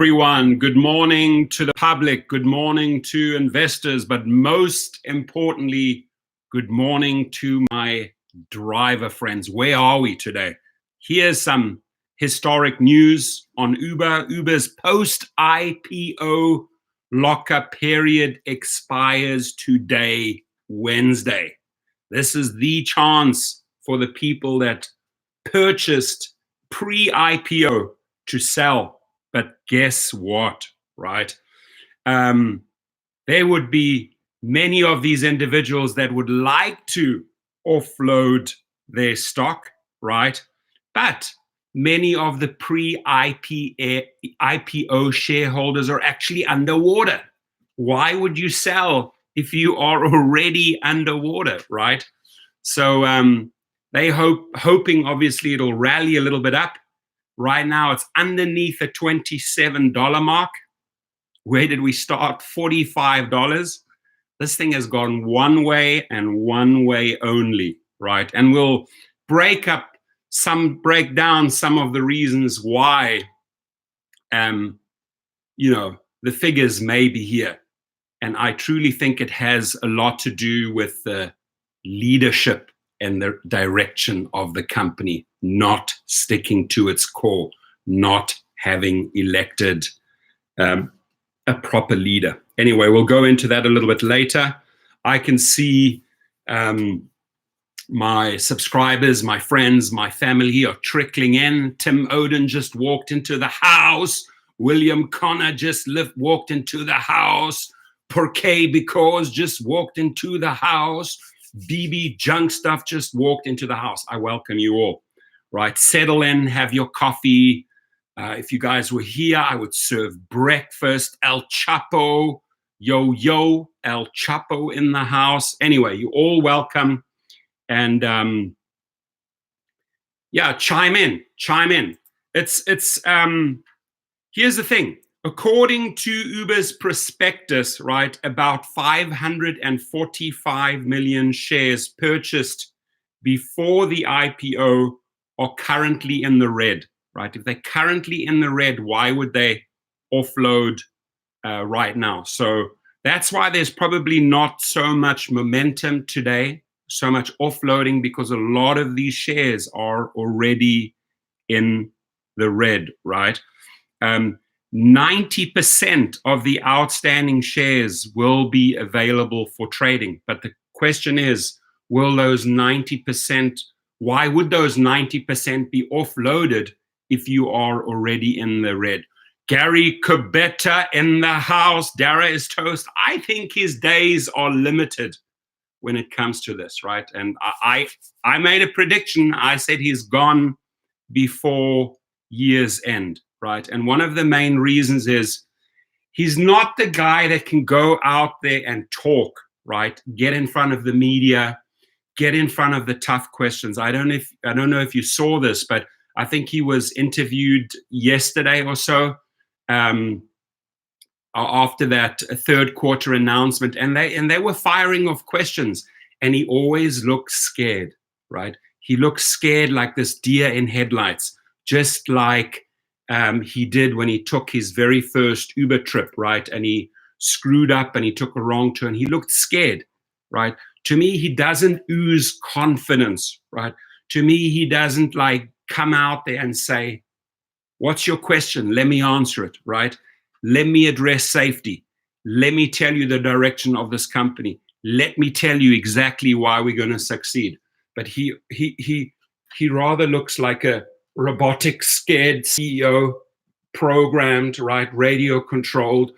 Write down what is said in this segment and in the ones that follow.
Everyone, good morning to the public, good morning to investors, but most importantly, good morning to my driver friends. Where are we today? Here's some historic news on Uber. Uber's post-IPO lockup period expires today, Wednesday. This is the chance for the people that purchased pre-IPO to sell. But guess what, right? There would be many of these individuals that would like to offload their stock, right? But many of the pre-IPO shareholders are actually underwater. Why would you sell if you are already underwater, right? So they hoping obviously it'll rally a little bit up. Right now, it's underneath the $27 mark. Where did we start? $45. This thing has gone one way and one way only, right? And we'll break down some of the reasons why, the figures may be here. And I truly think it has a lot to do with the leadership and the direction of the company not sticking to its core, not having elected a proper leader. Anyway, we'll go into that a little bit later. I can see my subscribers, my friends, my family are trickling in. Tim Oden just walked into the house. William Connor just walked into the house. Porquet Because just walked into the house. BB Junk Stuff just walked into the house. I welcome you all, right? Settle in, have your coffee. If you guys were here, I would serve breakfast. El Chapo, yo, El Chapo in the house. Anyway, you're all welcome. And chime in. It's here's the thing. According to Uber's prospectus, right, about 545 million shares purchased before the IPO are currently in the red, right? If they're currently in the red, why would they offload right now? So that's why there's probably not so much momentum today, so much offloading, because a lot of these shares are already in the red, right? 90% of the outstanding shares will be available for trading. But the question is, why would those 90% be offloaded if you are already in the red? Gary Kubetta in the house. Dara is toast. I think his days are limited when it comes to this, right? And I made a prediction. I said he's gone before year's end. Right. And one of the main reasons is he's not the guy that can go out there and talk, right? Get in front of the media, get in front of the tough questions. I don't know if you saw this, but I think he was interviewed yesterday or so after that third quarter announcement, and they were firing off questions, and he always looks scared, right? He looks scared like this deer in headlights, just like he did when he took his very first Uber trip, right? And he screwed up and he took a wrong turn. He looked scared, right? To me, he doesn't ooze confidence, right? To me, he doesn't like come out there and say, what's your question? Let me answer it, right? Let me address safety. Let me tell you the direction of this company. Let me tell you exactly why we're going to succeed. But he rather looks like a robotic, scared CEO, programmed, right, radio controlled.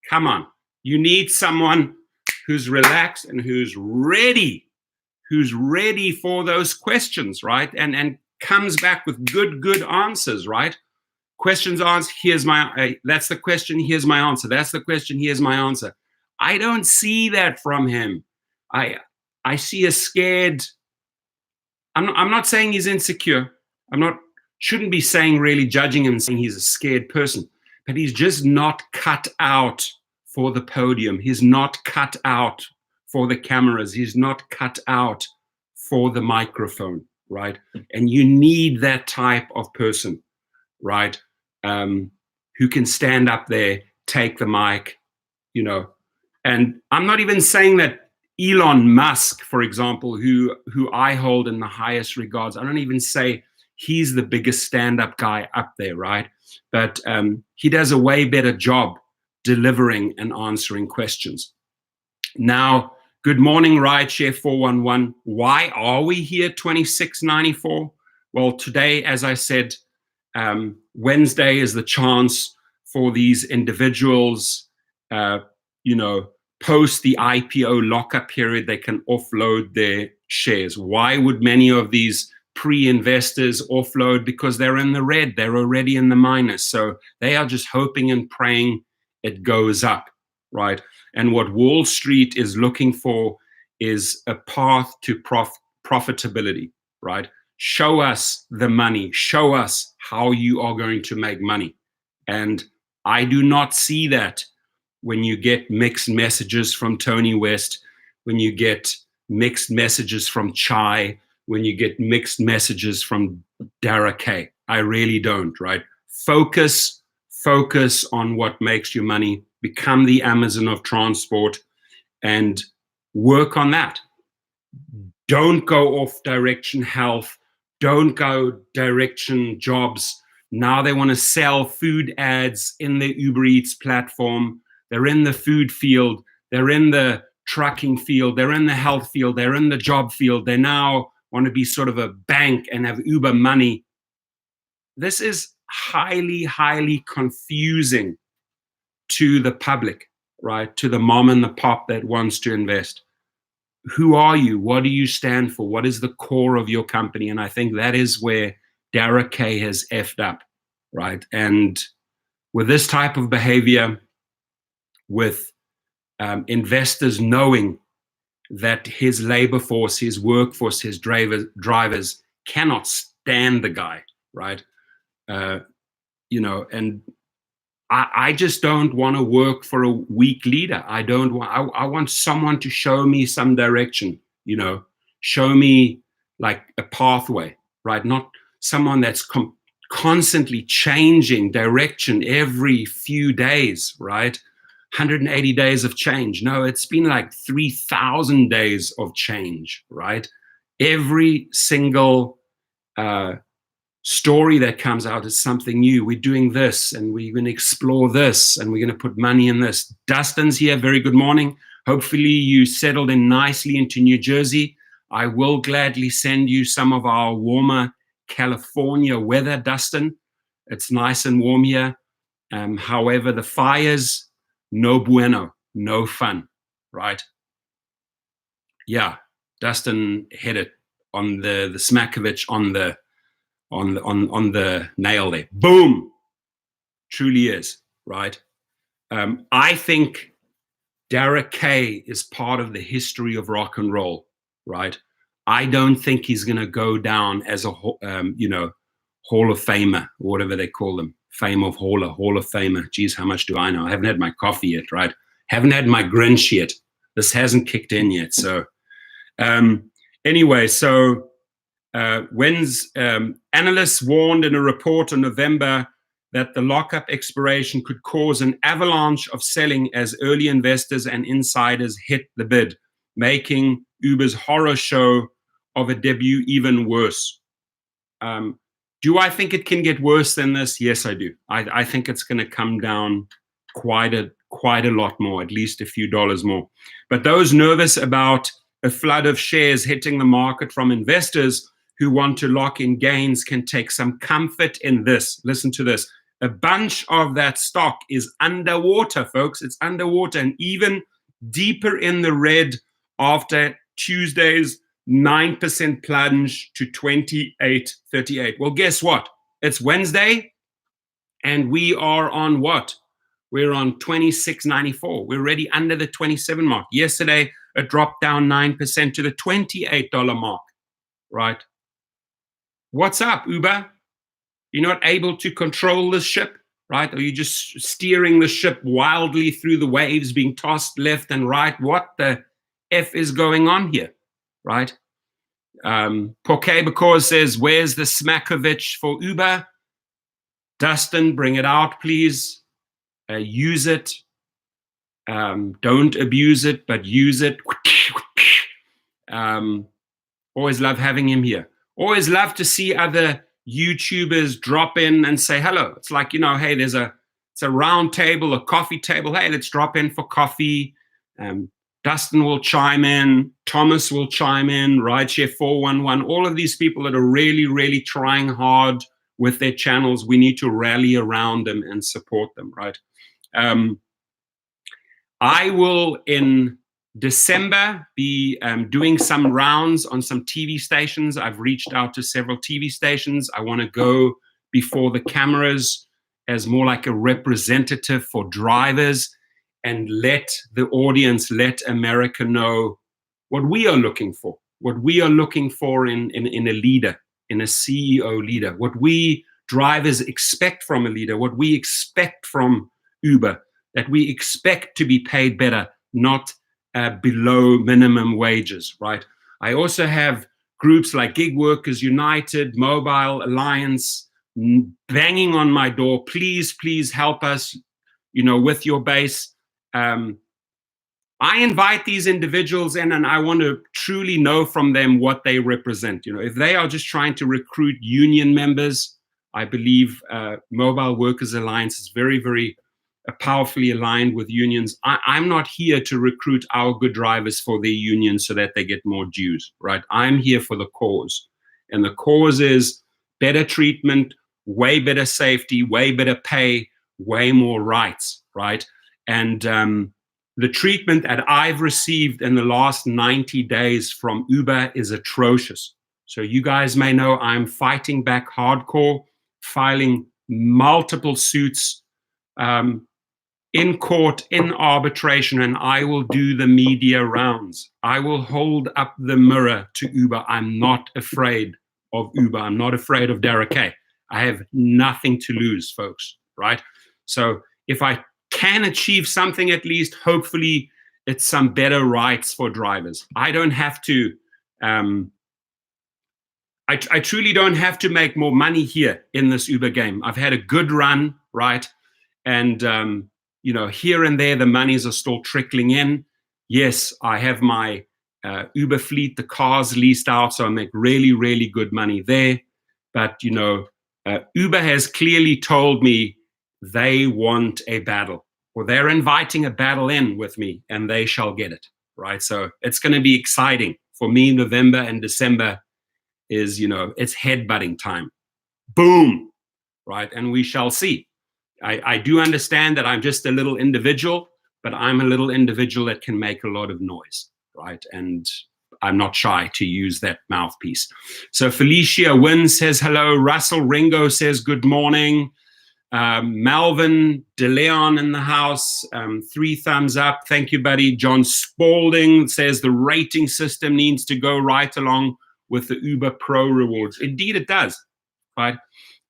Come on, you need someone who's relaxed and who's ready for those questions, right? And comes back with good answers, right? Questions asked, here's my, that's the question, here's my answer. That's the question, here's my answer. I don't see that from him. I see a scared, I'm not saying he's insecure. Shouldn't be saying, really judging him, saying he's a scared person, but he's just not cut out for the podium. He's not cut out for the cameras. He's not cut out for the microphone, right? And you need that type of person, right? Who can stand up there, take the mic, you know. And I'm not even saying that Elon Musk, for example, who I hold in the highest regards, I don't even say he's the biggest stand-up guy up there, right? But he does a way better job delivering and answering questions. Now, good morning, Rideshare 411. Why are we here 2694? Well, today, as I said, Wednesday is the chance for these individuals, post the IPO lockup period, they can offload their shares. Why would many of these pre-investors offload? Because they're in the red, they're already in the minus. So they are just hoping and praying it goes up, right? And what Wall Street is looking for is a path to profitability, right? Show us the money. Show us how you are going to make money. And I do not see that when you get mixed messages from Tony West, when you get mixed messages from Chai, when you get mixed messages from Dara K. I really don't, right? Focus on what makes you money. Become the Amazon of transport and work on that. Don't go off direction health. Don't go direction jobs. Now they want to sell food ads in the Uber Eats platform. They're in the food field. They're in the trucking field. They're in the health field. They're in the job field. They now want to be sort of a bank and have Uber money. This is highly, highly confusing to the public, right? To the mom and the pop that wants to invest. Who are you? What do you stand for? What is the core of your company? And I think that is where Dara K has effed up, right? And with this type of behavior, with investors knowing that his labor force, his workforce, his drivers cannot stand the guy, right? And I just don't want to work for a weak leader. I want someone to show me some direction, show me like a pathway, right? Not someone that's constantly changing direction every few days, right? 180 days of change. No, it's been like 3,000 days of change, right? Every single story that comes out is something new. We're doing this and we're going to explore this and we're going to put money in this. Dustin's here. Very good morning. Hopefully you settled in nicely into New Jersey. I will gladly send you some of our warmer California weather, Dustin. It's nice and warm here. However, the fires, no bueno, no fun, right? Yeah, Dustin hit it on the Smakovich on the nail there. Boom! Truly is, right? I think Dara K is part of the history of rock and roll, right? I don't think he's going to go down as a, Hall of Famer, or whatever they call them. Hall of Famer. Geez, how much do I know? I haven't had my coffee yet, right? Haven't had my Grinch yet. This hasn't kicked in yet. So anyway, so analysts warned in a report in November that the lockup expiration could cause an avalanche of selling as early investors and insiders hit the bid, making Uber's horror show of a debut even worse. Do I think it can get worse than this? Yes, I do. I think it's going to come down quite a lot more, at least a few dollars more. But those nervous about a flood of shares hitting the market from investors who want to lock in gains can take some comfort in this. Listen to this. A bunch of that stock is underwater, folks. It's underwater and even deeper in the red after Tuesday's 9% plunge to 28.38. Well, guess what? It's Wednesday and we are on what? We're on 26.94. We're already under the 27 mark. Yesterday, it dropped down 9% to the $28 mark, right? What's up, Uber? You're not able to control the ship, right? Are you just steering the ship wildly through the waves, being tossed left and right? What the F is going on here, right? Poke because says, where's the Smakovich for Uber? Dustin, bring it out, please. Use it. Don't abuse it, but use it. Always love having him here. Always love to see other YouTubers drop in and say hello. It's like, hey, it's a round table, a coffee table. Hey, let's drop in for coffee. Dustin will chime in. Thomas will chime in. Rideshare 411. All of these people that are really, really trying hard with their channels, we need to rally around them and support them, right? I will, in December, be doing some rounds on some TV stations. I've reached out to several TV stations. I want to go before the cameras as more like a representative for drivers and let the audience, let America know what we are looking for, what we are looking for in a leader, in a CEO leader, what we drivers expect from a leader, what we expect from Uber, that we expect to be paid better, not below minimum wages, right? I also have groups like Gig Workers United, Mobile Alliance, banging on my door. Please, please help us, with your base. I invite these individuals in and I want to truly know from them what they represent. If they are just trying to recruit union members, I believe Mobile Workers Alliance is very, very powerfully aligned with unions. I'm not here to recruit our good drivers for their union so that they get more dues, right? I'm here for the cause. And the cause is better treatment, way better safety, way better pay, way more rights, right? And the treatment that I've received in the last 90 days from Uber is atrocious. So you guys may know I'm fighting back hardcore, filing multiple suits in court, in arbitration, and I will do the media rounds. I will hold up the mirror to Uber. I'm not afraid of Uber. I'm not afraid of Derek Kay. I have nothing to lose, folks, right? So if I can achieve something, at least, hopefully it's some better rights for drivers. I don't have to, I truly don't have to make more money here in this Uber game. I've had a good run, right? And, here and there, the monies are still trickling in. Yes, I have my Uber fleet, the cars leased out, so I make really, really good money there. But, Uber has clearly told me they want a battle, or they're inviting a battle in with me, and they shall get it, right? So it's going to be exciting. For me, November and December is, it's headbutting time. Boom, right? And we shall see. I do understand that I'm just a little individual, but I'm a little individual that can make a lot of noise, right? And I'm not shy to use that mouthpiece. So Felicia Wynn says hello. Russell Ringo says good morning. Malvin DeLeon in the house, 3 thumbs up. Thank you, buddy. John Spalding says the rating system needs to go right along with the Uber Pro rewards. Indeed, it does, right?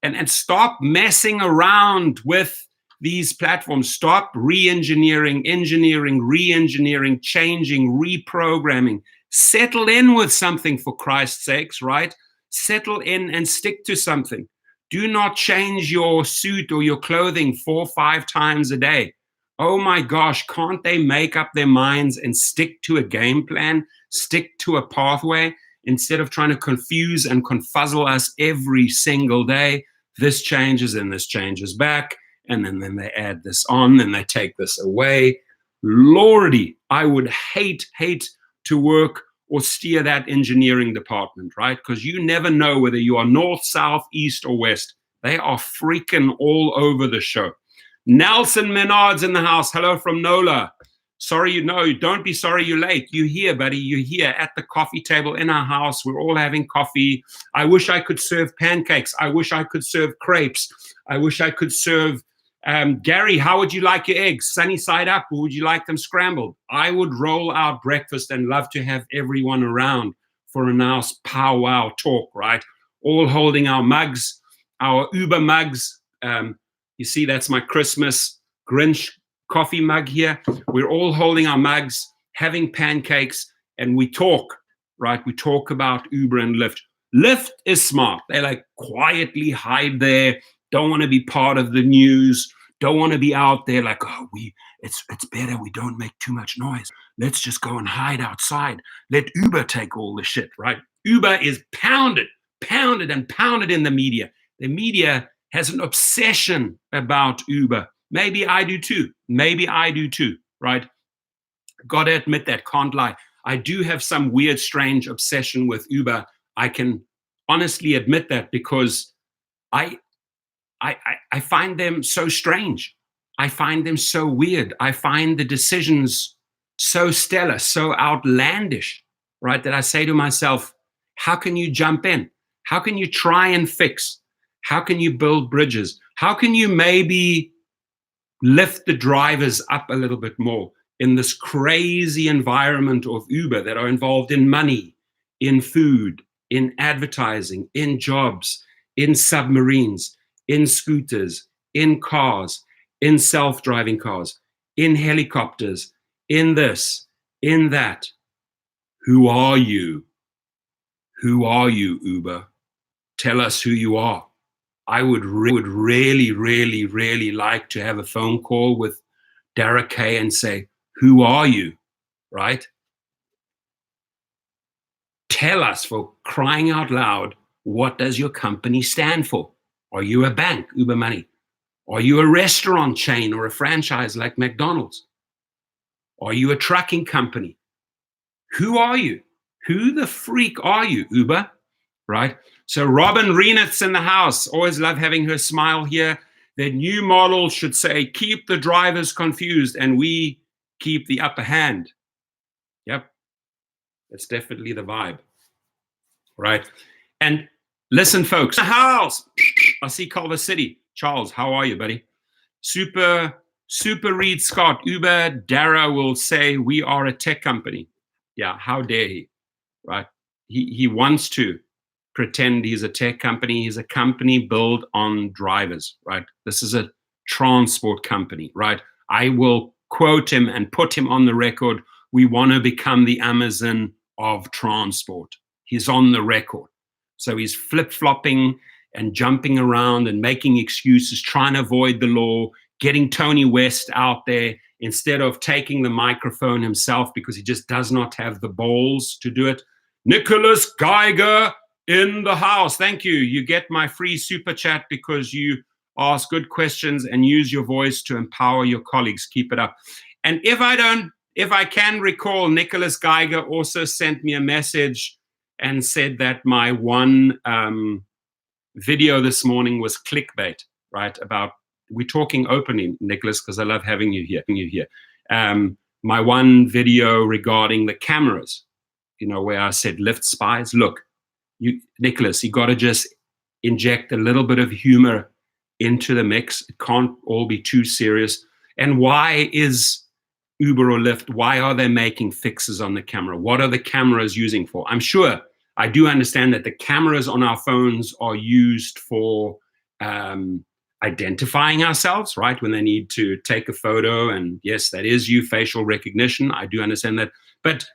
And stop messing around with these platforms. Stop re-engineering, re-engineering, changing, reprogramming. Settle in with something, for Christ's sakes, right? Settle in and stick to something. Do not change your suit or your clothing 4 or 5 times a day. Oh my gosh, can't they make up their minds and stick to a game plan, stick to a pathway, instead of trying to confuse and confuzzle us every single day? This changes and this changes back, and then they add this on and they take this away. Lordy, I would hate to work or steer that engineering department, right? Because you never know whether you are north, south, east, or west. They are freaking all over the show. Nelson Menard's in the house. Hello from NOLA. Sorry, don't be sorry you're late. You're here, buddy. You're here at the coffee table in our house. We're all having coffee. I wish I could serve pancakes. I wish I could serve crepes. I wish I could serve Gary, how would you like your eggs? Sunny side up, or would you like them scrambled? I would roll out breakfast and love to have everyone around for a nice powwow talk, right? All holding our mugs, our Uber mugs. You see, that's my Christmas Grinch coffee mug here. We're all holding our mugs, having pancakes, and we talk, right? We talk about Uber and Lyft. Lyft is smart. They like quietly hide there, don't want to be part of the news, don't want to be out there like, oh, it's better we don't make too much noise. Let's just go and hide outside. Let Uber take all the shit, right? Uber is pounded and pounded in the media. The media has an obsession about Uber. Maybe I do too. Right? Got to admit that, can't lie. I do have some weird, strange obsession with Uber. I can honestly admit that because I find them so strange. I find them so weird. I find the decisions so stellar, so outlandish, right? That I say to myself, how can you jump in? How can you try and fix? How can you build bridges? How can you maybe lift the drivers up a little bit more in this crazy environment of Uber that are involved in money, in food, in advertising, in jobs, in submarines, in scooters, in cars, in self-driving cars, in helicopters, in this, in that. Who are you? Who are you, Uber? Tell us who you are. I would really, really, really like to have a phone call with Derek Kay and say, who are you, right? Tell us, for crying out loud, what does your company stand for? Are you a bank, Uber Money? Are you a restaurant chain or a franchise like McDonald's? Are you a trucking company? Who are you? Who the freak are you, Uber? Right? So Robin Reenet's in the house. Always love having her smile here. The new model should say, keep the drivers confused and we keep the upper hand. Yep. That's definitely the vibe. Right? And listen, folks, the house. I see Culver City. Charles, how are you, buddy? Super Reed Scott. Uber Dara will say we are a tech company. Yeah, how dare he? Right? He wants to pretend he's a tech company. He's a company built on drivers, right? This is a transport company, right? I will quote him and put him on the record. We want to become the Amazon of transport. He's on the record. So he's flip-flopping and jumping around and making excuses, trying to avoid the law, getting Tony West out there instead of taking the microphone himself because he just does not have the balls to do it. Nicholas Geiger in the house. Thank you. You get my free super chat because you ask good questions and use your voice to empower your colleagues. Keep it up. And if I can recall, Nicholas Geiger also sent me a message and said that my one video this morning was clickbait, right? We're talking openly, Nicholas, because I love having you here. My one video regarding the cameras, where I said Lyft spies. Look, Nicholas, you got to just inject a little bit of humor into the mix. It can't all be too serious. And why is Uber or Lyft, why are they making fixes on the camera? What are the cameras using for? I'm sure I do understand that the cameras on our phones are used for identifying ourselves, right? When they need to take a photo, and yes, that is you, facial recognition. I do understand that. But,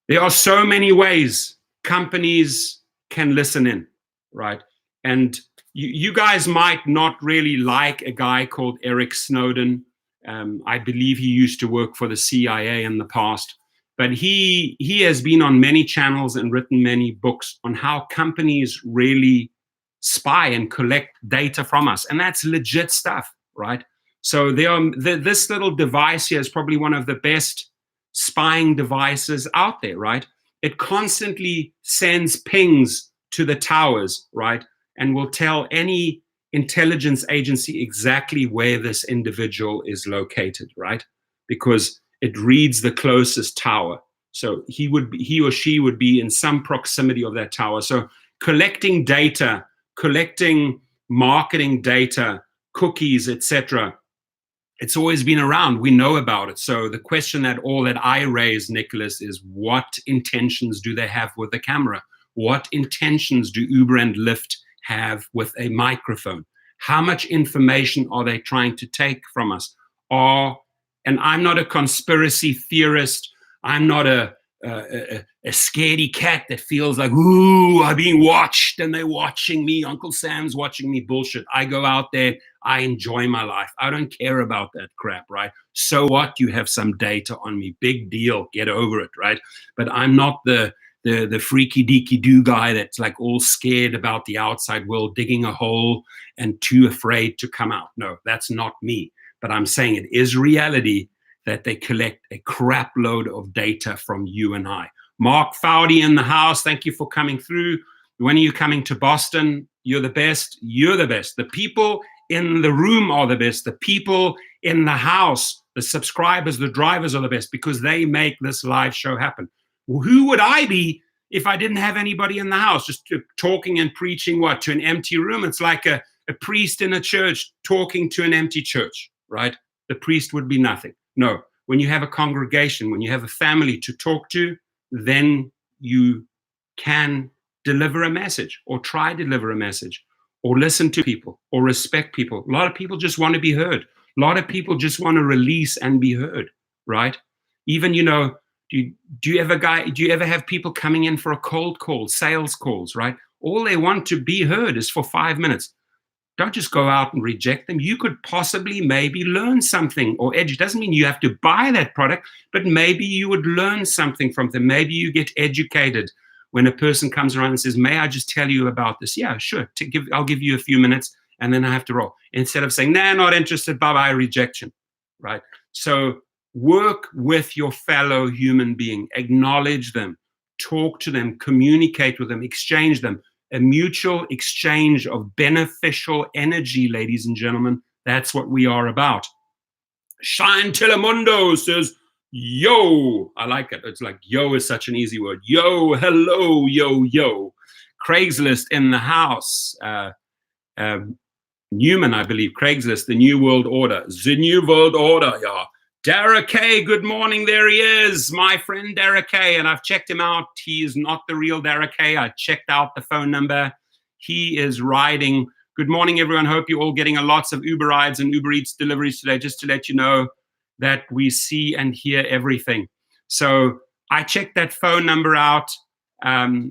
there are so many ways companies can listen in, right? And you guys might not really like a guy called Eric Snowden. I believe he used to work for the CIA in the past. But he has been on many channels and written many books on how companies really spy and collect data from us. And that's legit stuff, right? So this little device here is probably one of the best spying devices out there, right? It constantly sends pings to the towers, right? And will tell any intelligence agency exactly where this individual is located, right? Because it reads the closest tower. So he or she would be in some proximity of that tower. So collecting data, collecting marketing data, cookies, etc., it's always been around. We know about it. So the question that I raise, Nicholas, is what intentions do they have with the camera? What intentions do Uber and Lyft have with a microphone? How much information are they trying to take from us? And I'm not a conspiracy theorist. I'm not a a scaredy cat that feels like, ooh, I'm being watched and they're watching me. Uncle Sam's watching me. Bullshit. I go out there. I enjoy my life. I don't care about that crap, right? So what? You have some data on me. Big deal. Get over it, right? But I'm not the freaky deaky do guy that's like all scared about the outside world, digging a hole and too afraid to come out. No, that's not me. But I'm saying it is reality that they collect a crap load of data from you and I. Mark Fowdy in the house, thank you for coming through. When are you coming to Boston? You're the best. You're the best. The people in the room are the best. The people in the house, the subscribers, the drivers are the best because they make this live show happen. Well, who would I be if I didn't have anybody in the house just talking and preaching what to an empty room? It's like a priest in a church talking to an empty church, right? The priest would be nothing. No, when you have a congregation, when you have a family to talk to, then you can deliver a message or try to deliver a message or listen to people or respect people. A lot of people just want to be heard. A lot of people just want to release and be heard, right? Even, do you ever have people coming in for a cold call, sales calls, right? All they want to be heard is for 5 minutes. Don't just go out and reject them. You could possibly maybe learn something or edge. It doesn't mean you have to buy that product, but maybe you would learn something from them. Maybe you get educated when a person comes around and says, may I just tell you about this? Yeah, sure. I'll give you a few minutes and then I have to roll. Instead of saying, nah, not interested, bye-bye, rejection, right? So work with your fellow human being. Acknowledge them. Talk to them. Communicate with them. Exchange them. A mutual exchange of beneficial energy, ladies and gentlemen. That's what we are about. Shine Telemundo says, yo. I like it. It's like, yo is such an easy word. Yo, hello, yo, yo. Craigslist in the house. Newman, I believe. Craigslist, the New World Order. The New World Order, yeah. Derek K, good morning. There he is, my friend Derek K. And I've checked him out. He is not the real Derek K. I checked out the phone number. He is riding. Good morning, everyone. Hope you're all getting lots of Uber rides and Uber Eats deliveries today, just to let you know that we see and hear everything. So I checked that phone number out.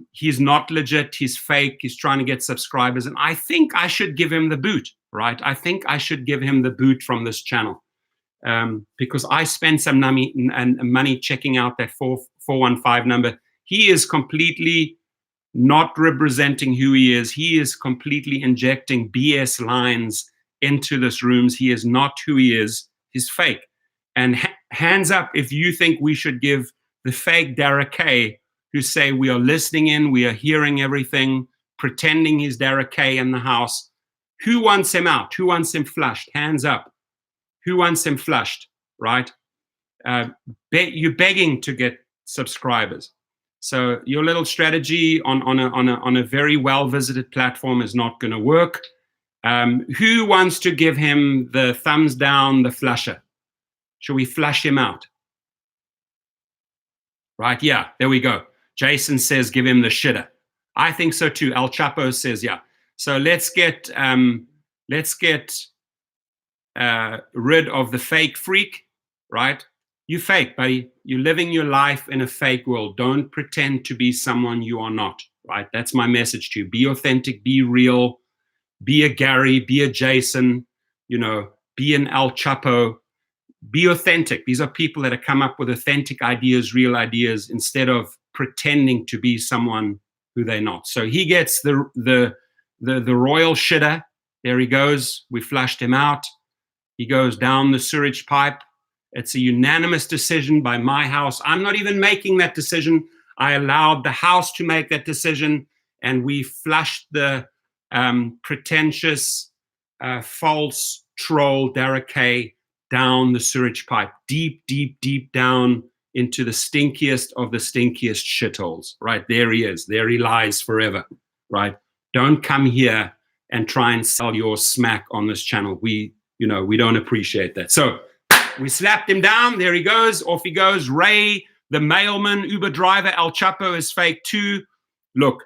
He's not legit. He's fake. He's trying to get subscribers. And I think I should give him the boot, right? I think I should give him the boot from this channel. Because I spent some money checking out that 415 number. He is completely not representing who he is. He is completely injecting BS lines into this rooms. He is not who he is. He's fake. And hands up if you think we should give the fake Derek K, who say we are listening in, we are hearing everything, pretending he's Derek K in the house. Who wants him out? Who wants him flushed? Hands up. Who wants him flushed, right? You're begging to get subscribers. So your little strategy on a very well-visited platform is not going to work. Who wants to give him the thumbs down, the flusher? Shall we flush him out? Right, yeah, there we go. Jason says give him the shitter. I think so too. El Chapo says, yeah. So let's get rid of the fake freak, right? You fake, buddy. You're living your life in a fake world. Don't pretend to be someone you are not, right? That's my message to you. Be authentic, be real, be a Gary, be a Jason, be an El Chapo. Be authentic. These are people that have come up with authentic ideas, real ideas, instead of pretending to be someone who they're not. So he gets the royal shitter. There he goes. We flushed him out. He goes down the sewage pipe. It's a unanimous decision by my house. I'm not even making that decision. I allowed the house to make that decision, and we flushed the pretentious, false troll Derek K down the sewage pipe, deep, deep, deep down into the stinkiest of the stinkiest shitholes. Right, there he is. There he lies forever. Right? Don't come here and try and sell your smack on this channel. We don't appreciate that. So we slapped him down. There he goes. Off he goes. Ray, the mailman, Uber driver, El Chapo is fake too. Look,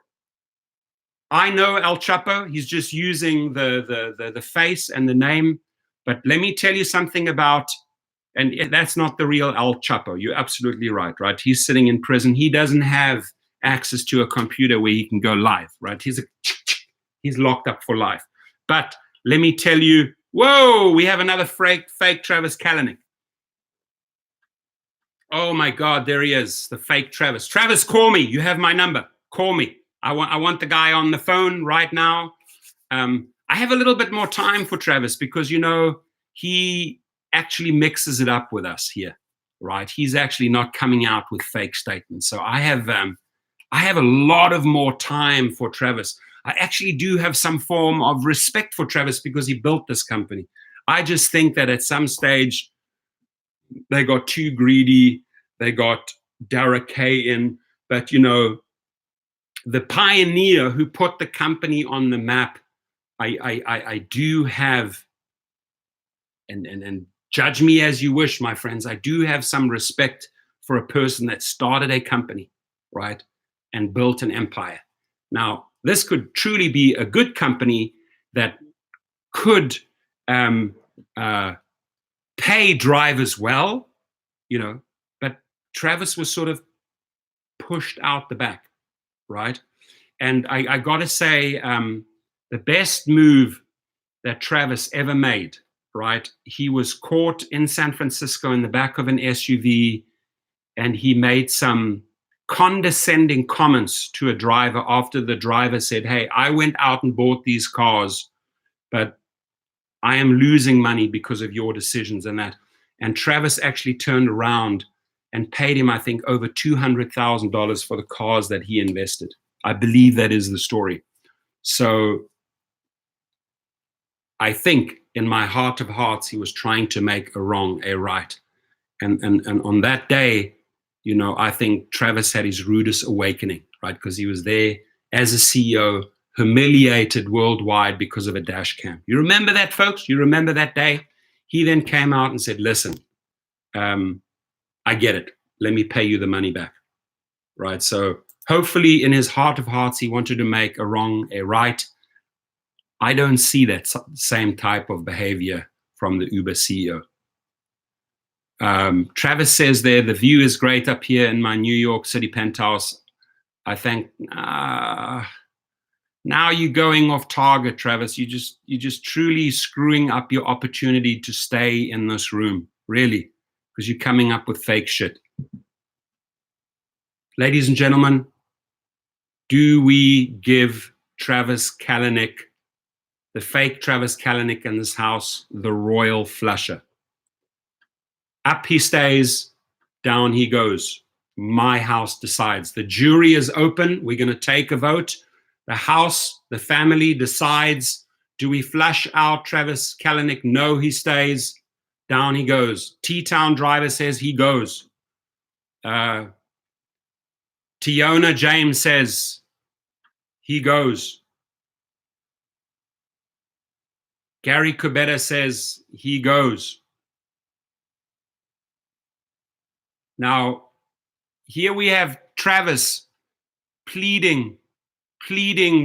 I know El Chapo. He's just using the face and the name. But let me tell you something about And that's not the real El Chapo. You're absolutely right, right? He's sitting in prison. He doesn't have access to a computer where he can go live, right? He's locked up for life. But let me tell you, whoa, we have another fake Travis Kalanick. Oh my God, there he is, the fake Travis. Travis, call me. You have my number. Call me. I want the guy on the phone right now. I have a little bit more time for Travis because, you know, he actually mixes it up with us here, right? He's actually not coming out with fake statements. So I have a lot of more time for Travis. I actually do have some form of respect for Travis because he built this company. I just think that at some stage they got too greedy. They got Dara K in, but you know, the pioneer who put the company on the map, I do have, and judge me as you wish, my friends, I do have some respect for a person that started a company, right, and built an empire. Now, this could truly be a good company that could pay drivers well, you know, but Travis was sort of pushed out the back, right? And I got to say, the best move that Travis ever made, right? He was caught in San Francisco in the back of an SUV, and he made some condescending comments to a driver after the driver said, hey, I went out and bought these cars, but I am losing money because of your decisions and that. And Travis actually turned around and paid him, I think, over $200,000 for the cars that he invested. I believe that is the story. So I think in my heart of hearts, he was trying to make a wrong a right. And on that day, you know, I think Travis had his rudest awakening, right? Because he was there as a CEO, humiliated worldwide because of a dash cam. You remember that, folks? You remember that day? He then came out and said, listen, I get it. Let me pay you the money back, right? So hopefully in his heart of hearts, he wanted to make a wrong a right. I don't see that same type of behavior from the Uber CEO. Travis says there, the view is great up here in my New York City penthouse. I think now you're going off target, Travis. You're just truly screwing up your opportunity to stay in this room, really, because you're coming up with fake shit. Ladies and gentlemen, do we give Travis Kalanick, the fake Travis Kalanick in this house, the royal flusher? Up he stays, down he goes. My house decides. The jury is open. We're going to take a vote. The house, the family decides. Do we flush out Travis Kalanick? No, he stays. Down he goes. T-Town driver says he goes. Tiona James says he goes. Gary Kubeta says he goes. Now, here we have Travis pleading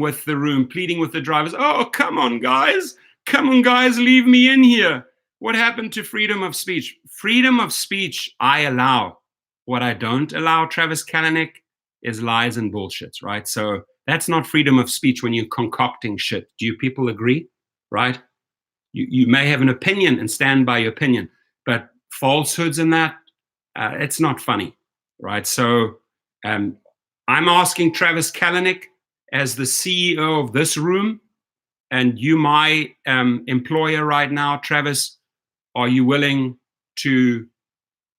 with the room, pleading with the drivers. Oh, come on, guys. Come on, guys, leave me in here. What happened to freedom of speech? Freedom of speech, I allow. What I don't allow, Travis Kalanick, is lies and bullshits, right? So that's not freedom of speech when you're concocting shit. Do you people agree, right? You may have an opinion and stand by your opinion, but falsehoods in that, it's not funny, right? So I'm asking Travis Kalanick, as the CEO of this room, and you, my employer right now, Travis, are you willing to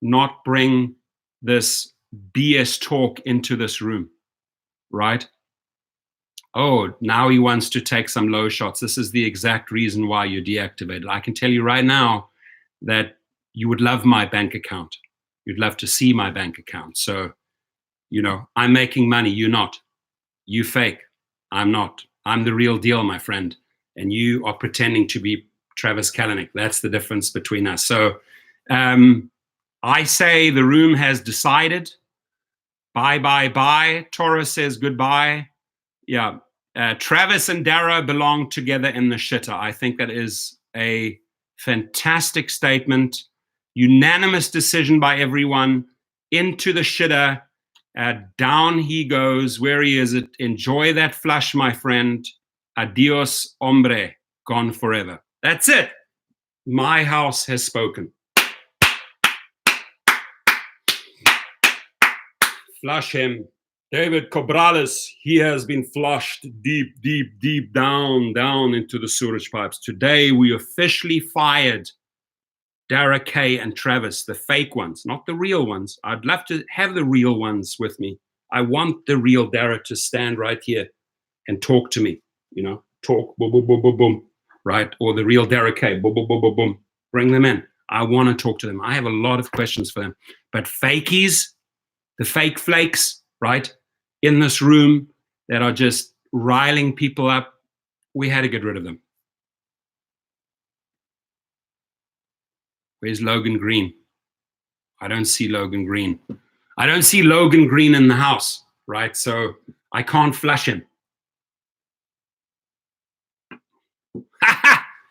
not bring this BS talk into this room, right? Oh, now he wants to take some low shots. This is the exact reason why you're deactivated. I can tell you right now that you would love my bank account. You'd love to see my bank account. So, you know, I'm making money. You're not. You fake. I'm not. I'm the real deal, my friend. And you are pretending to be Travis Kalanick. That's the difference between us. So I say the room has decided. Bye, bye, bye. Toro says goodbye. Yeah. Travis and Dara belong together in the shitter. I think that is a fantastic statement. Unanimous decision by everyone. Into the shitter. Down he goes. Where he is it? Enjoy that flush, my friend. Adios, hombre. Gone forever. That's it. My house has spoken. Flush him. David Cobrales, he has been flushed deep, deep, deep down into the sewerage pipes. Today, we officially fired Dara K and Travis, the fake ones, not the real ones. I'd love to have the real ones with me. I want the real Dara to stand right here and talk to me, talk, boom, boom, boom, boom, boom, right? Or the real Dara K, boom, boom, boom, boom, boom. Bring them in. I want to talk to them. I have a lot of questions for them. But fakies, the fake flakes, right, in this room that are just riling people up, we had to get rid of them. Where's Logan Green? I don't see Logan Green. I don't see Logan Green in the house, right? So I can't flush him.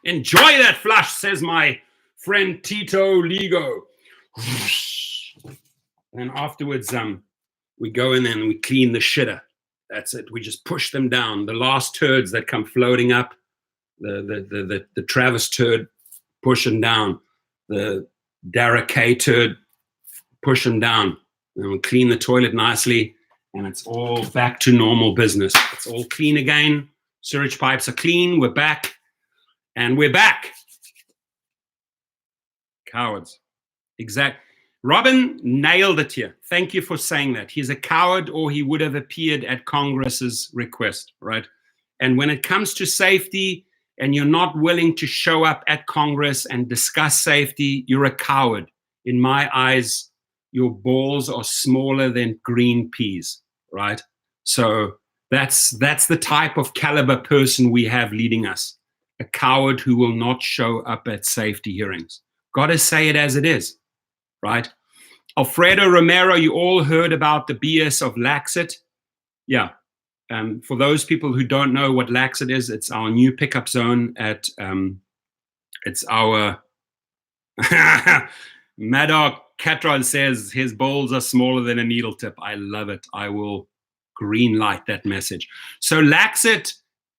Enjoy that flush, says my friend Tito Ligo. And afterwards, we go in and we clean the shitter. That's it. We just push them down. The last turds that come floating up, the Travis turd, push them down. The Dara K turd, push them down. And we clean the toilet nicely, and it's all back to normal business. It's all clean again. Sewage pipes are clean. We're back. And we're back. Cowards. Exact. Robin nailed it here. Thank you for saying that. He's a coward, or he would have appeared at Congress's request, right? And when it comes to safety and you're not willing to show up at Congress and discuss safety, you're a coward. In my eyes, your balls are smaller than green peas, right? So that's the type of caliber person we have leading us. A coward who will not show up at safety hearings. Got to say it as it is. Right? Alfredo Romero, you all heard about the BS of Laxit. Yeah. For those people who don't know what Laxit is, it's our new pickup zone at, it's our, Maddock Catron says his balls are smaller than a needle tip. I love it. I will green light that message. So Laxit,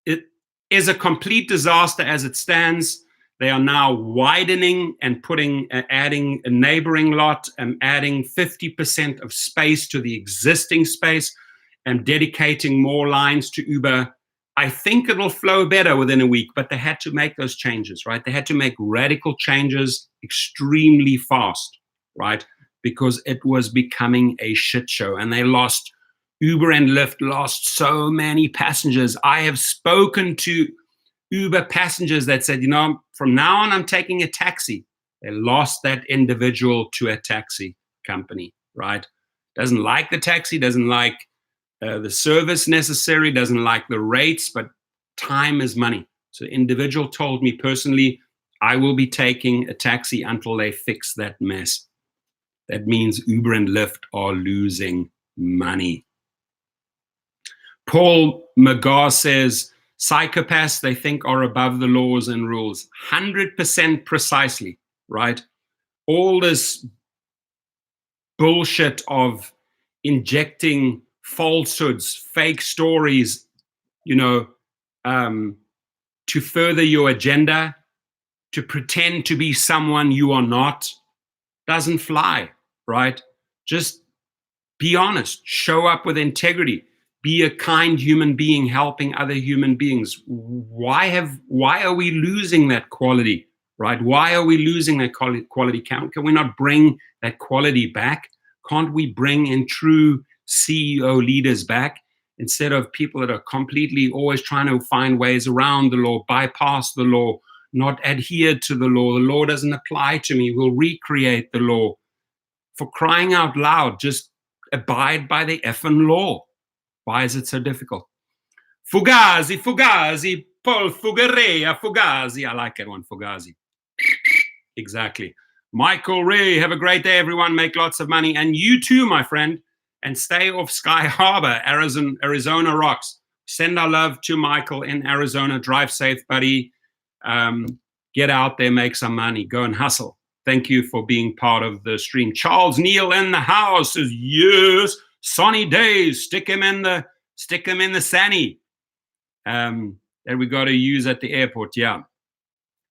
it is a complete disaster as it stands. They are now widening and adding a neighboring lot and adding 50% of space to the existing space and dedicating more lines to Uber. I think it'll flow better within a week, but they had to make those changes, right? They had to make radical changes extremely fast, right? Because it was becoming a shit show, and Uber and Lyft lost so many passengers. I have spoken to Uber passengers that said, from now on, I'm taking a taxi. They lost that individual to a taxi company, right? Doesn't like the taxi, doesn't like the service necessary, doesn't like the rates, but time is money. So the individual told me personally, I will be taking a taxi until they fix that mess. That means Uber and Lyft are losing money. Paul McGaw says, psychopaths, they think, are above the laws and rules. 100% precisely, right? All this bullshit of injecting falsehoods, fake stories, to further your agenda, to pretend to be someone you are not, doesn't fly, right? Just be honest, show up with integrity. Be a kind human being helping other human beings. Why are we losing that quality, right? Why are we losing that quality count? Can we not bring that quality back? Can't we bring in true CEO leaders back instead of people that are completely always trying to find ways around the law, bypass the law, not adhere to the law? The law doesn't apply to me. We'll recreate the law. For crying out loud, just abide by the effing law. Why is it so difficult? Fugazi, Paul Fugarea, Fugazi. I like that one, Fugazi. Exactly. Michael Ray, have a great day, everyone. Make lots of money. And you too, my friend. And stay off Sky Harbor. Arizona rocks. Send our love to Michael in Arizona. Drive safe, buddy. Get out there, make some money. Go and hustle. Thank you for being part of the stream. Charles Neal in the house says, yes, sunny days, stick him in the sunny. That we got to use at the airport, yeah.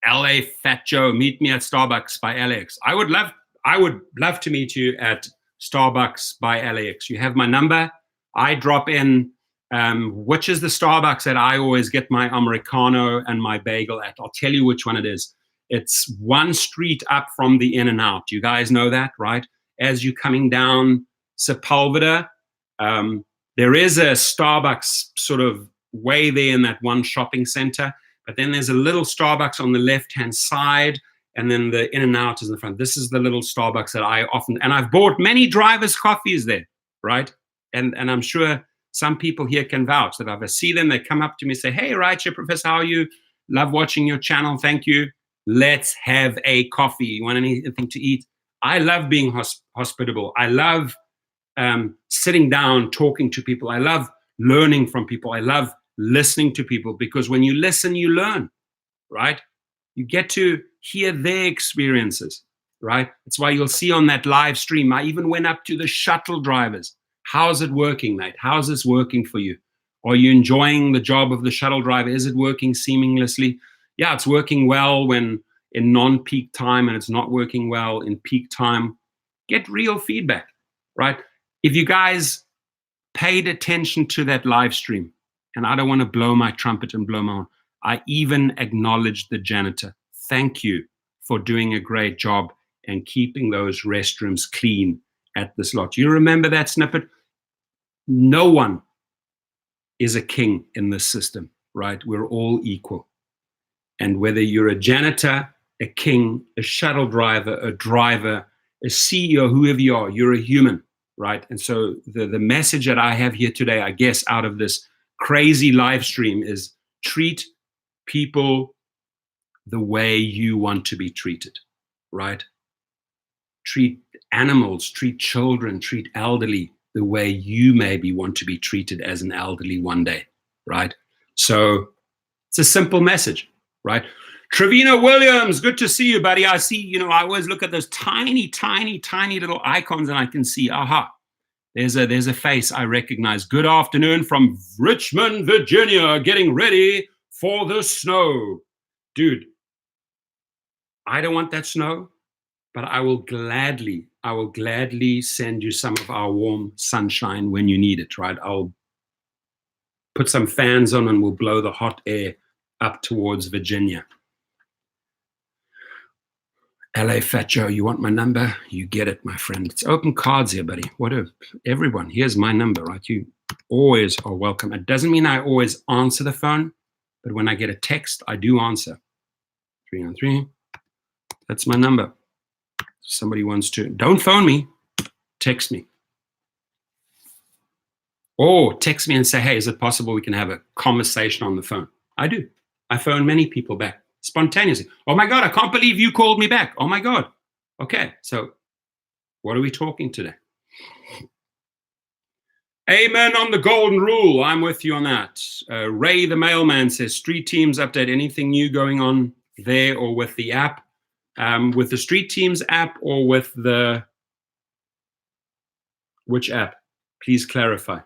LA Fat Joe, meet me at Starbucks by LAX. I would love to meet you at Starbucks by LAX. You have my number. I drop in, which is the Starbucks that I always get my Americano and my bagel at. I'll tell you which one it is. It's one street up from the In-N-Out. You guys know that, right? As you're coming down Sepulveda, there is a Starbucks sort of way there in that one shopping center. But then there's a little Starbucks on the left-hand side, and then the In-N-Out is in the front. This is the little Starbucks that I often, and I've bought many drivers' coffees there, right? And I'm sure some people here can vouch that if I see them, they come up to me and say, hey, Rideshare Professor, how are you? Love watching your channel, thank you. Let's have a coffee. You want anything to eat? I love being hospitable. I love sitting down, talking to people. I love learning from people. I love listening to people, because when you listen, you learn, right? You get to hear their experiences, right? That's why you'll see on that live stream, I even went up to the shuttle drivers. How's it working, mate? How's this working for you? Are you enjoying the job of the shuttle driver? Is it working seamlessly? Yeah, it's working well when in non-peak time, and it's not working well in peak time. Get real feedback, right? If you guys paid attention to that live stream, and I don't want to blow my trumpet and blow my horn, I even acknowledged the janitor. Thank you for doing a great job and keeping those restrooms clean at this lot. You remember that snippet? No one is a king in this system, right? We're all equal. And whether you're a janitor, a king, a shuttle driver, a CEO, whoever you are, you're a human, right? And so the message that I have here today, I guess, out of this crazy live stream is treat people the way you want to be treated, right? Treat animals, treat children, treat elderly the way you maybe want to be treated as an elderly one day, right? So it's a simple message, right? Trevino Williams, good to see you, buddy. I see, I always look at those tiny, tiny, tiny little icons and I can see, aha, there's a face I recognize. Good afternoon from Richmond, Virginia, getting ready for the snow. Dude, I don't want that snow, but I will gladly send you some of our warm sunshine when you need it, right? I'll put some fans on and we'll blow the hot air up towards Virginia. LA Fat Joe, you want my number? You get it, my friend. It's open cards here, buddy. Everyone, here's my number, right? You always are welcome. It doesn't mean I always answer the phone, but when I get a text, I do answer. 393, that's my number. Somebody wants to, don't phone me, text me. Or text me and say, hey, is it possible we can have a conversation on the phone? I do. I phone many people back spontaneously. Oh my God, I can't believe you called me back. Oh my God. Okay, so what are we talking today? Amen on the golden rule. I'm with you on that. Ray the mailman says, Street Teams update, anything new going on there or with the app? With the Street Teams app or with which app? Please clarify.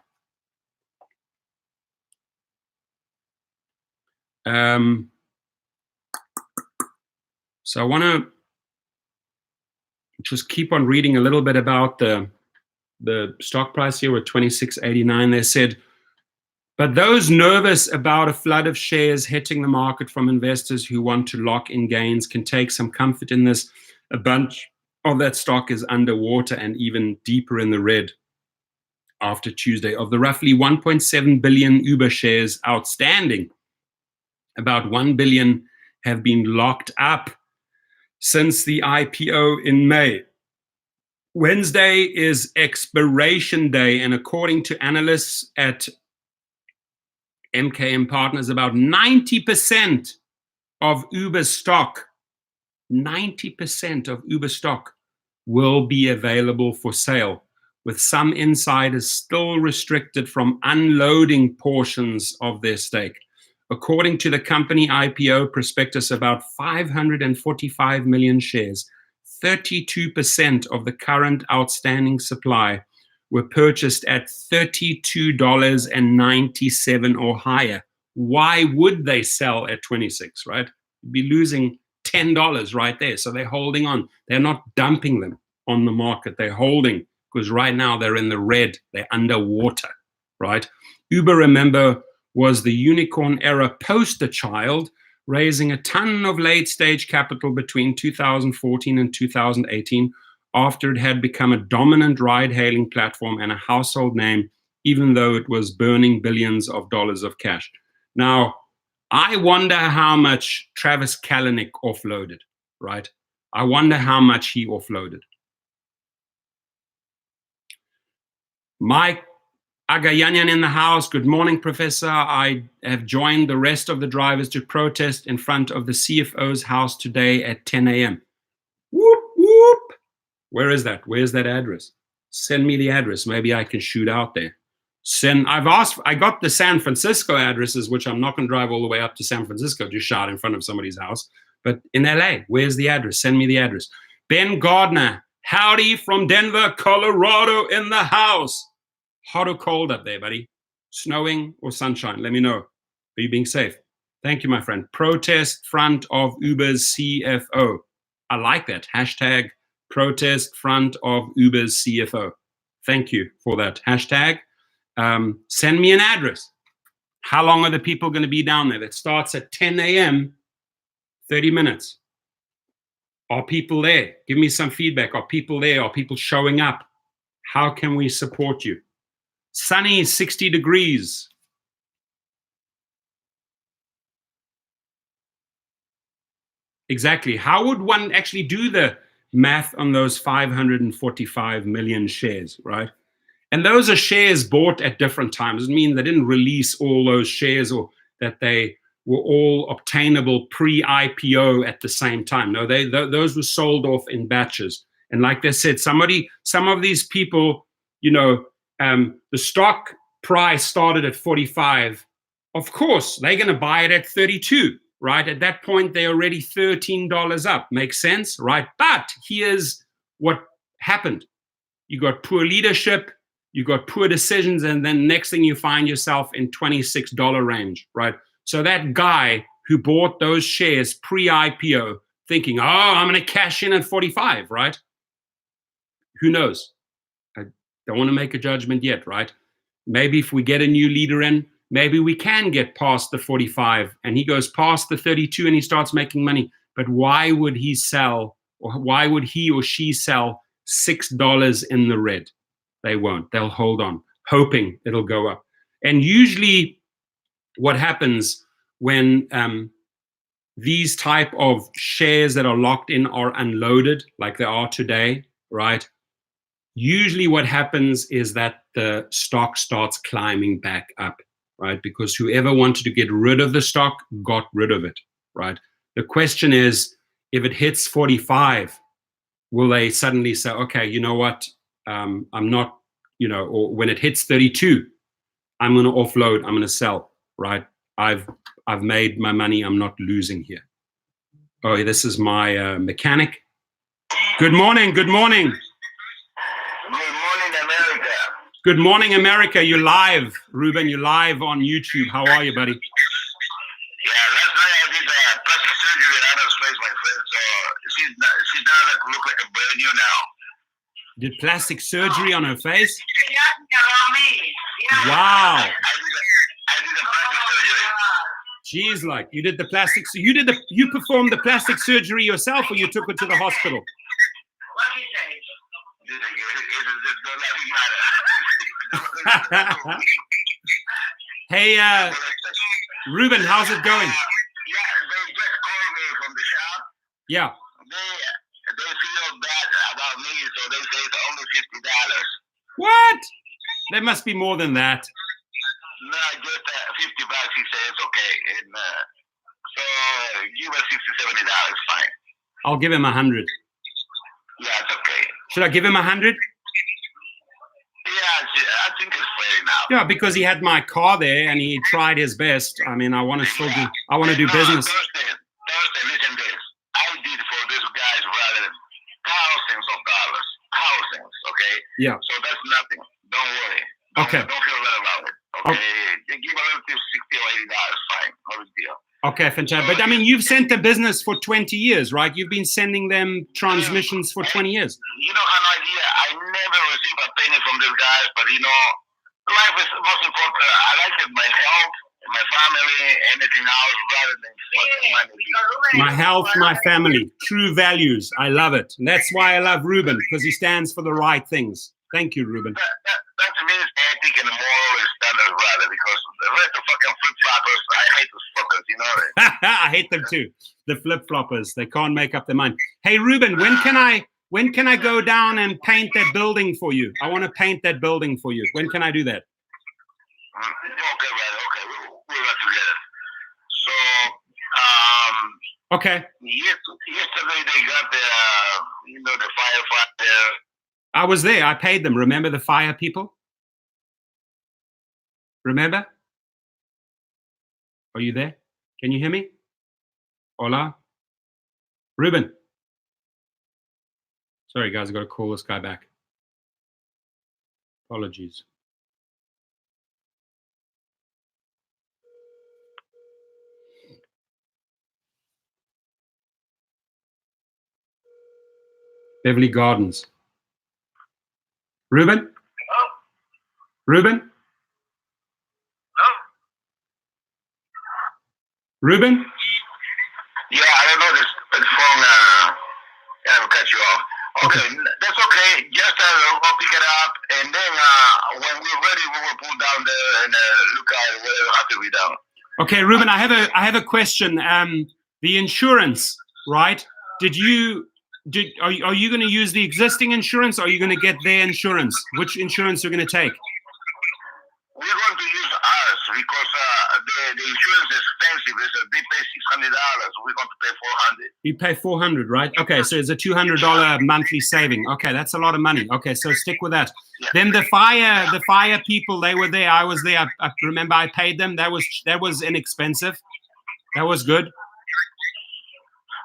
So I want to just keep on reading a little bit about the stock price here with 26.89. They said, but those nervous about a flood of shares hitting the market from investors who want to lock in gains can take some comfort in this. A bunch of that stock is underwater and even deeper in the red after Tuesday. Of the roughly 1.7 billion Uber shares outstanding, about 1 billion have been locked up since the IPO in May. Wednesday is expiration day, and according to analysts at MKM Partners, about 90% of Uber stock, 90% of Uber stock will be available for sale, with some insiders still restricted from unloading portions of their stake. According to the company IPO prospectus, about 545 million shares, 32% of the current outstanding supply were purchased at $32.97 or higher. Why would they sell at 26, right? You'd be losing $10 right there. So they're holding on. They're not dumping them on the market. They're holding because right now they're in the red. They're underwater, right? Uber, remember, was the unicorn era poster child, raising a ton of late-stage capital between 2014 and 2018 after it had become a dominant ride-hailing platform and a household name, even though it was burning billions of dollars of cash. Now, I wonder how much Travis Kalanick offloaded, right? I wonder how much he offloaded. Mike Agayanyan in the house. Good morning, Professor. I have joined the rest of the drivers to protest in front of the CFO's house today at 10 a.m. Whoop, whoop. Where is that? Where's that address? Send me the address. Maybe I can shoot out there. I got the San Francisco addresses, which I'm not going to drive all the way up to San Francisco to shout in front of somebody's house. But in LA, where's the address? Send me the address. Ben Gardner, howdy from Denver, Colorado in the house. Hot or cold up there, buddy? Snowing or sunshine? Let me know. Are you being safe? Thank you, my friend. Protest front of Uber's CFO. I like that. Hashtag protest front of Uber's CFO. Thank you for that. Hashtag. Send me an address. How long are the people going to be down there? That starts at 10 a.m., 30 minutes. Are people there? Give me some feedback. Are people there? Are people showing up? How can we support you? Sunny, 60 degrees. Exactly. How would one actually do the math on those 545 million shares, right? And those are shares bought at different times. It means they didn't release all those shares or that they were all obtainable pre-IPO at the same time. No, those were sold off in batches. And like they said, some of these people, the stock price started at 45. Of course, they're going to buy it at 32, right? At that point, they're already $13 up. Makes sense, right? But here's what happened. You got poor leadership, you got poor decisions, and then next thing you find yourself in $26 range, right? So that guy who bought those shares pre-IPO thinking, oh, I'm going to cash in at 45, right? Who knows? I don't want to make a judgment yet, right? Maybe if we get a new leader in, maybe we can get past the 45 and he goes past the 32 and he starts making money. But why would he sell, or why would he or she sell $6 in the red? They won't. They'll hold on, hoping it'll go up. And usually what happens when these type of shares that are locked in are unloaded, like they are today, right? Usually what happens is that the stock starts climbing back up, right? Because whoever wanted to get rid of the stock got rid of it, right? The question is, if it hits 45, will they suddenly say, okay, you know what? I'm not, or when it hits 32, I'm going to offload, I'm going to sell, right? I've made my money, I'm not losing here. Oh, this is my mechanic. Good morning, good morning. Good morning, America. Good morning, America. You're live, Ruben. You're live on YouTube. How are you, buddy? Yeah, last night I did plastic surgery at Adam's place, my friend. So she's now look like a brand new now. Did plastic surgery on her face? Yeah. Wow. I did the plastic surgery. Jeez, like you did the plastic. So you performed the plastic surgery yourself, or you took her to the hospital? What do you say? It doesn't matter. Hey, Ruben, how's it going? Yeah, they just called me from the shop. Yeah. They feel bad about me, so they say it's only $50. What? There must be more than that. No, just $50. He said it's okay, and so give us $60, $70, fine. I'll give him 100. Yeah, it's okay. Should I give him 100? Yeah, I think it's fair now. Yeah, because he had my car there and he tried his best. I mean, I want to do business. Thursday, listen this. I did for these guys rather than car Yeah. So that's nothing. Don't worry. Okay. Don't feel bad about it. Okay. They give a little tip, $60 or $80. Fine. No big deal. Okay, fantastic. But I mean, you've sent the business for 20 years, right? You've been sending them transmissions for 20 years. You don't have no idea. I never received a penny from these guys, but life is most important. I like it, my health, my family, anything else rather than fucking money. My health, my family, true values. I love it. And that's why I love Ruben, because he stands for the right things. Thank you, Ruben. That means ethic and moral standards, rather, because the rest of fucking flip-floppers, I hate those fuckers, you know. I hate them too. The flip-floppers, they can't make up their mind. Hey, Ruben, when can I go down and paint that building for you? I want to paint that building for you. When can I do that? Okay, man. Okay, we'll have to get it. So, okay. Yesterday they got the firefighter. I was there. I paid them. Remember the fire people? Remember? Are you there? Can you hear me? Hola? Ruben? Sorry, guys. I've got to call this guy back. Apologies. Beverly Gardens. Ruben? Hello? Ruben? Hello? Ruben? Yeah, I don't know this phone. I'll cut you off. Okay, that's okay. Just I'll pick it up, and then when we're ready, we will pull down there and look at whatever has to be done. Okay, Ruben, I have a question. The insurance, right? Are you going to use the existing insurance, or are you going to get their insurance? Which insurance are you going to take? We're going to use ours because the insurance is expensive. They pay $600. We're going to pay $400. You pay $400, right? Okay, so it's a $200 monthly saving. Okay, that's a lot of money. Okay, so stick with that. Yeah. Then the fire people, they were there. I was there. I remember I paid them. That was inexpensive. That was good.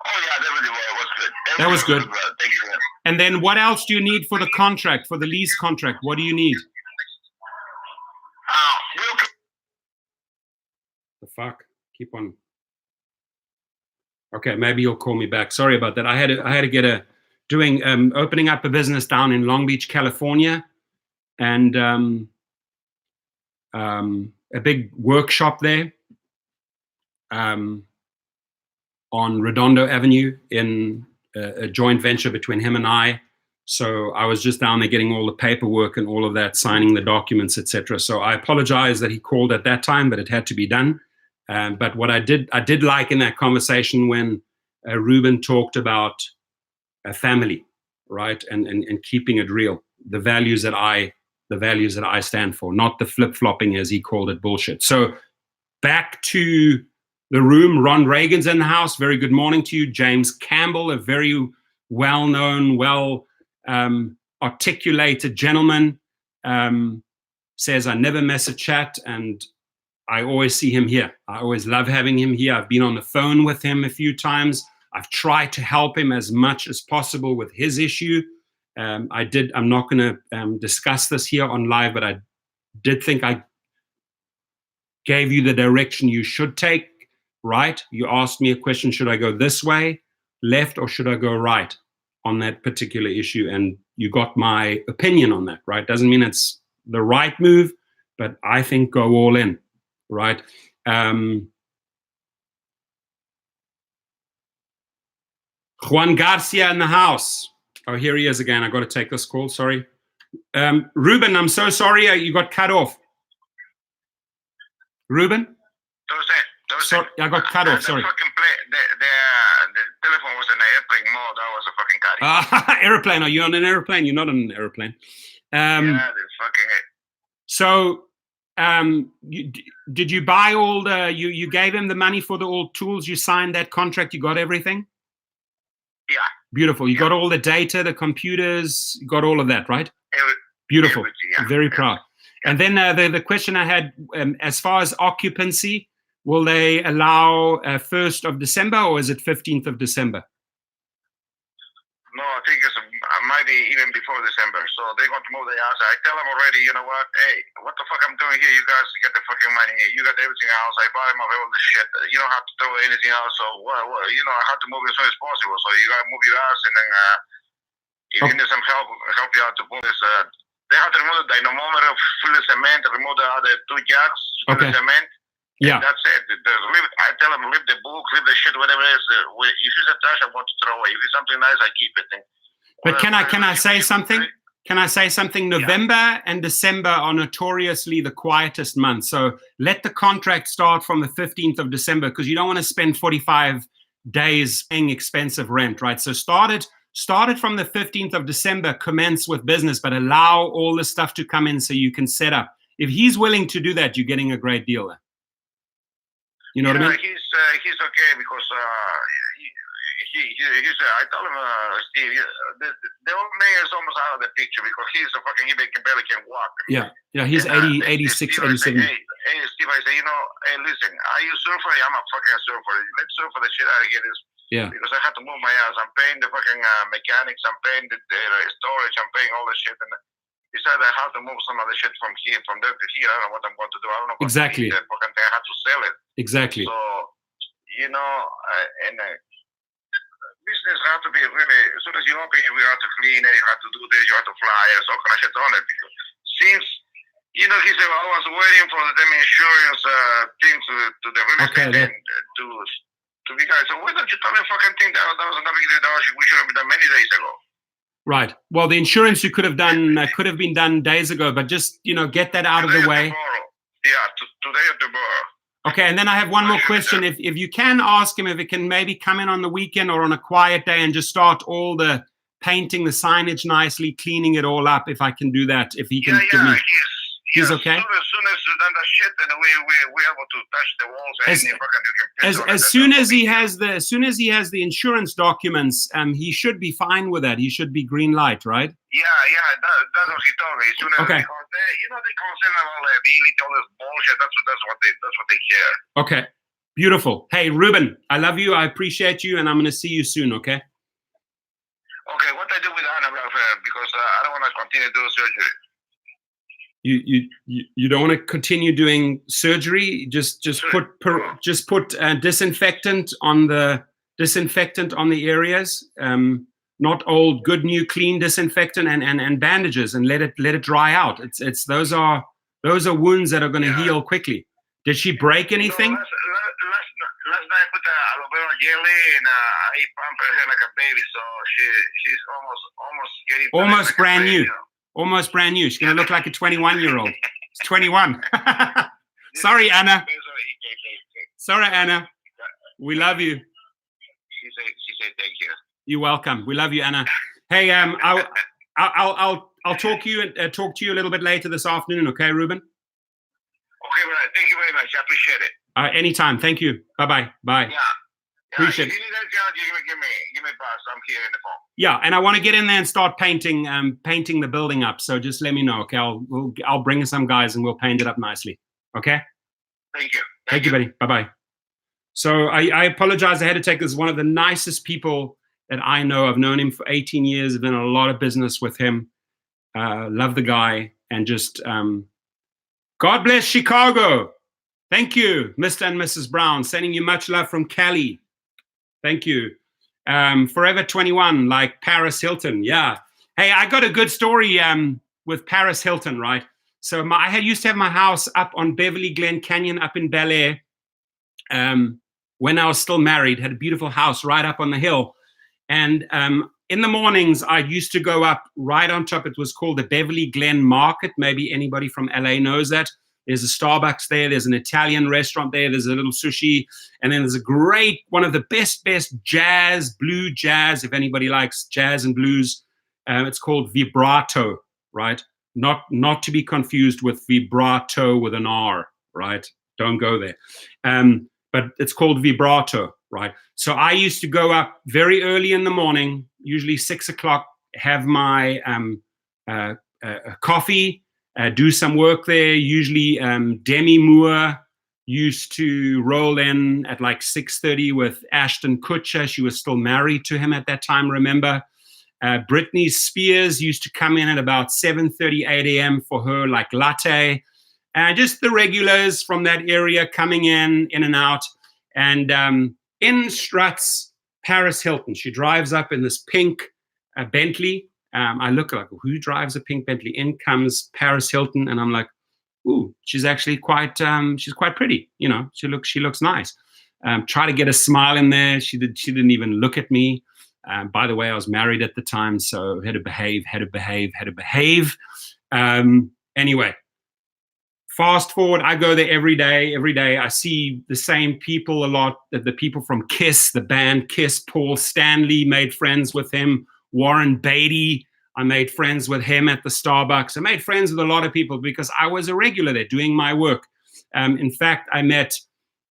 Oh yeah, that really was good. That was good. Thank you. And then what else do you need for the contract, for the lease contract? What do you need? The fuck? Keep on. Okay, maybe you'll call me back. Sorry about that. I had to get opening up a business down in Long Beach, California, and a big workshop there on Redondo Avenue in a joint venture between him and I. So I was just down there getting all the paperwork and all of that, signing the documents, etc. So I apologize that he called at that time, but it had to be done. But what I did like in that conversation when Ruben talked about a family, right, and keeping it real, the values that I stand for, not the flip-flopping, as he called it, bullshit. So back to the room. Ron Reagan's in the house. Very good morning to you. James Campbell, a very well-known, articulated gentleman, says, I never miss a chat, and I always see him here. I always love having him here. I've been on the phone with him a few times. I've tried to help him as much as possible with his issue. I'm not going to discuss this here on live, but I did think I gave you the direction you should take, right? You asked me a question, should I go this way, left, or should I go right on that particular issue? And you got my opinion on that, right? Doesn't mean it's the right move, but I think go all in, right? Juan Garcia in the house. Oh, here he is again. I got to take this call. Sorry. Ruben, I'm so sorry you got cut off. Ruben? Sorry, I got cut off. Sorry. The telephone was in airplane mode. That was a fucking cut. Airplane. Are you on an airplane? You're not on an airplane. Yeah, they're fucking it. So, did you buy all the? You gave him the money for the all tools. You signed that contract. You got everything. Yeah. Beautiful. You got all the data, the computers. You got all of that, right? Beautiful. Yeah. Very proud. Yeah. And then the question I had, as far as occupancy, will they allow 1st of December or is it 15th of December? No, I think it's might be even before December. So they're going to move the house. I tell them already, you know what? Hey, what the fuck I'm doing here? You guys get the fucking money. You got everything else. I bought them all the shit. You don't have to throw anything else. So, you know, I have to move as soon as possible. So you got to move your house, and then if you need some help you out to move this. They have to remove the dynamometer, fill the cement, remove the other 2 jugs, fill the cement. Yeah. That's it. I tell them, leave the book, leave the shit, whatever it is. If it's a trash, I want to throw away. If it's something nice, I keep it. But can I say something? Can I say something? November and December are notoriously the quietest months. So let the contract start from the 15th of December, because you don't want to spend 45 days paying expensive rent, right? So start it from the 15th of December, commence with business, but allow all the stuff to come in so you can set up. If he's willing to do that, you're getting a great deal there. You know what I mean? He's okay, because I told him, Steve, the old man is almost out of the picture, because he barely can walk. Yeah, he's 80, 86, 87. Hey, Steve, I say, you know, hey, listen, are you a surfer? I'm a fucking surfer. Let's surf the shit out of here. Because I had to move my house. I'm paying the fucking mechanics. I'm paying the storage. I'm paying all the shit. And besides, I have to move some of the shit from there to here. I don't know what I'm going to do. I don't know. Exactly. I have to sell it. Exactly. So, you know, business have to be really, as soon as you open it, we have to clean it, you have to do this, you have to fly it, so kind of shit on it. Because since, you know, he said, I was waiting for the insurance thing to the real estate to be guys. So why don't you tell me fucking thing that was another thing that we should have done many days ago? Right. Well, the insurance you could have been done days ago, but just, you know, get that out of the way. Yeah, today or tomorrow. Okay, and then I have one more question. If you can ask him if it can maybe come in on the weekend or on a quiet day and just start all the painting the signage nicely, cleaning it all up, if I can do that, if he can give me... He's okay? As soon as you've done the shit, then we're able to touch the walls. As soon as he has the insurance documents, he should be fine with that. He should be green light, right? Yeah, that's what he told me. As soon as they concern all liability, all this bullshit. That's what they care. Okay, beautiful. Hey, Ruben, I love you. I appreciate you, and I'm going to see you soon. Okay. Okay, what I do with Anna, because I don't want to continue doing surgery. You don't want to continue doing surgery. Just put disinfectant on the areas. Not old, good, new, clean disinfectant and bandages, and let it dry out. It's those are wounds that are going to heal quickly. Did she break anything? No, last night I put aloe vera jelly and I pampered her like a baby, so she's almost getting almost like brand baby, new. You know? Almost brand new. She's going to look like a 21-year-old. It's 21. Sorry, Anna. Sorry, Anna. We love you. She said thank you. You're welcome. We love you, Anna. Hey, I'll talk to you a little bit later this afternoon. Okay, Ruben? Okay, brother. Thank you very much. I appreciate it. Anytime. Thank you. Bye-bye. Bye. Yeah. Appreciate it. If you need that job, give me a pass. I'm here in the phone. Yeah, and I want to get in there and start painting the building up. So just let me know, okay? I'll bring some guys and we'll paint it up nicely. Okay? Thank you. Thank you, buddy. Bye-bye. So I apologize. I had to take this. One of the nicest people that I know. I've known him for 18 years. I've done a lot of business with him. Love the guy. And just God bless Chicago. Thank you, Mr. and Mrs. Brown. Sending you much love from Cali. Thank you. Forever 21, like Paris Hilton. Yeah. Hey, I got a good story with Paris Hilton, right? So I used to have my house up on Beverly Glen Canyon up in Bel Air when I was still married. Had a beautiful house right up on the hill. And in the mornings, I used to go up right on top. It was called the Beverly Glen Market. Maybe anybody from LA knows that. There's a Starbucks there. There's an Italian restaurant there. There's a little sushi. And then there's a great, one of the best blue jazz, if anybody likes jazz and blues. It's called Vibrato, right? Not to be confused with vibrato with an R, right? Don't go there. But it's called Vibrato, right? So I used to go up very early in the morning, usually 6 o'clock, have my coffee, do some work there. Usually Demi Moore used to roll in at like 6:30 with Ashton Kutcher. She was still married to him at that time, remember? Britney Spears used to come in at about 7:30, 8 a.m. for her like latte. Just the regulars from that area coming in and out. And in struts Paris Hilton. She drives up in this pink Bentley. I look like, who drives a pink Bentley? In comes Paris Hilton, and I'm like, ooh, she's actually quite pretty. You know, she looks nice. Try to get a smile in there. She didn't even look at me. By the way, I was married at the time, so had to behave. Anyway, fast forward, I go there every day. I see the same people a lot. The people from Kiss, the band Kiss. Paul Stanley, made friends with him. Warren Beatty, I made friends with him at the Starbucks. I made friends with a lot of people because I was a regular there doing my work. In fact, I met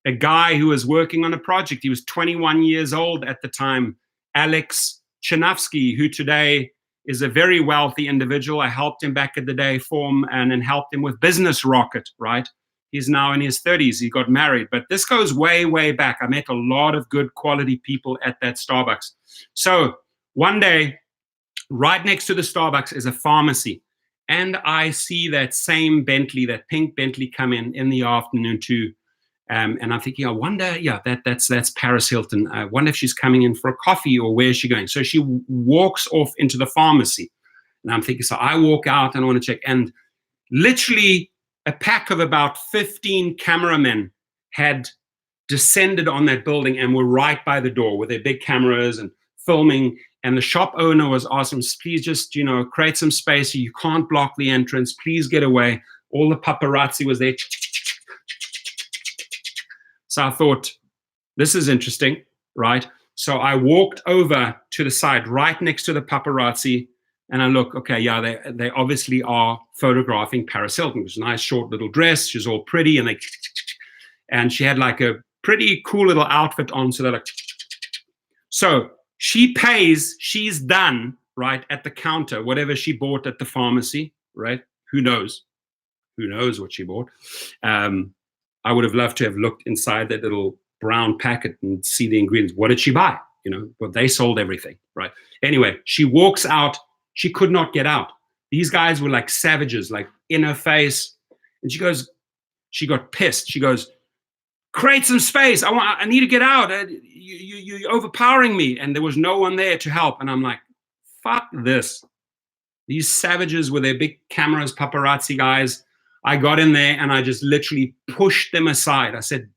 a guy who was working on a project. He was 21 years old at the time, Alex Chinofsky, who today is a very wealthy individual. I helped him back in the day form and helped him with Business Rocket, right? He's now in his 30s. He got married. But this goes way, way back. I met a lot of good quality people at that Starbucks. So one day, right next to the Starbucks is a pharmacy. And I see that same Bentley, that pink Bentley, come in the afternoon too. And I'm thinking, I wonder, that's Paris Hilton. I wonder if she's coming in for a coffee or where is she going? So she walks off into the pharmacy. And I'm thinking, so I walk out and I want to check. And literally a pack of about 15 cameramen had descended on that building and were right by the door with their big cameras and filming. And the shop owner was asking, please just, create some space. You can't block the entrance. Please get away. All the paparazzi was there. So I thought, this is interesting, right? So I walked over to the side right next to the paparazzi, and I look, okay, yeah, they obviously are photographing Paris Hilton. It was a nice short little dress. She's all pretty, and she had like a pretty cool little outfit on. So they're like, so she pays, she's done, right, at the counter, whatever she bought at the pharmacy, right? Who knows? Who knows what she bought? I would have loved to have looked inside that little brown packet and see the ingredients. What did she buy? But they sold everything, right? Anyway, she walks out. She could not get out. These guys were like savages, like in her face. And she got pissed. She goes, create some space. I need to get out. You're overpowering me. And there was no one there to help. And I'm like, fuck this. These savages with their big cameras, paparazzi guys. I got in there and I just literally pushed them aside. I said,